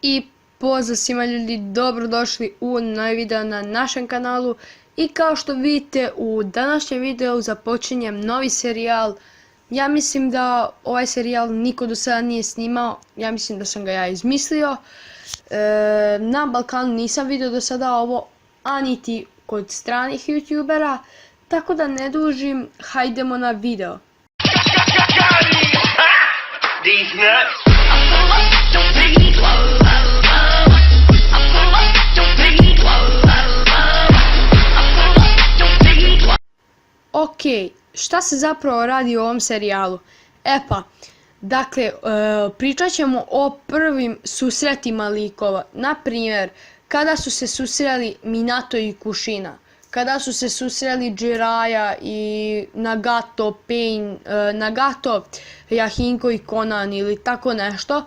I pozdrav svima ljudi, dobrodošli u novi video na našem kanalu. I kao što vidite, u današnjem videu započinjem novi serijal. Ja mislim da ovaj serijal niko do sada nije snimao, ja mislim da sam ga ja izmislio. Na Balkanu nisam vidio do sada ovo, a niti kod stranih youtubera, tako da ne dužim, hajdemo na video. Ok, šta se zapravo radi u ovom serijalu? Dakle, pričat ćemo o prvim susretima likova. Na primjer, kada su se susreli Minato i Kushina, kada su se susreli Jiraiya i Nagato, Pain, Nagato, Yahinko i Konan ili tako nešto.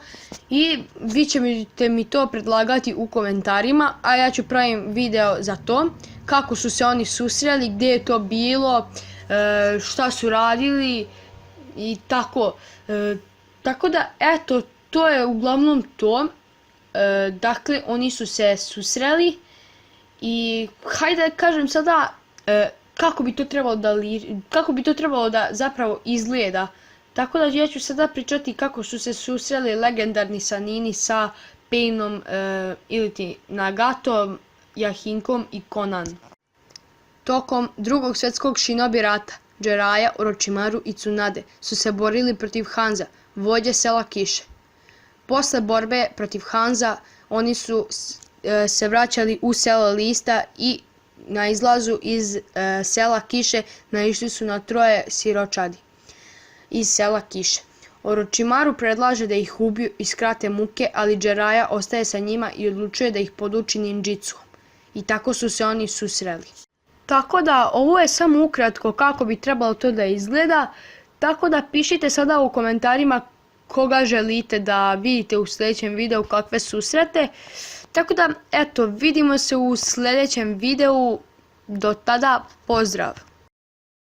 I vi ćete mi to predlagati u komentarima, a ja ću pravim video za to. Kako su se oni susreli, gdje je to bilo, šta su radili i tako. Tako da, eto, to je uglavnom to. Dakle, oni su se susreli i hajde da kažem sada kako bi to trebalo da zapravo izgleda. Tako da ja ću sada pričati kako su se susreli legendarni Sanini sa Painom iliti Nagatom, Yahinkom i Konan. Tokom drugog svjetskog shinobi rata, Jiraiya, Orochimaru i Tsunade su se borili protiv Hanza, vođe sela Kiše. Posle borbe protiv Hanza, oni su se vraćali u selo Lista i na izlazu iz sela Kiše naišli su na troje siročadi iz sela Kiše. Orochimaru predlaže da ih ubiju i skrate muke, ali Jiraiya ostaje sa njima i odlučuje da ih poduči ninjitsu. I tako su se oni susreli. Tako da, ovo je samo ukratko kako bi trebalo to da izgleda. Tako da pišite sada u komentarima koga želite da vidite u sljedećem videu, kakve susrete. Tako da, eto, vidimo se u sljedećem videu. Do tada, pozdrav!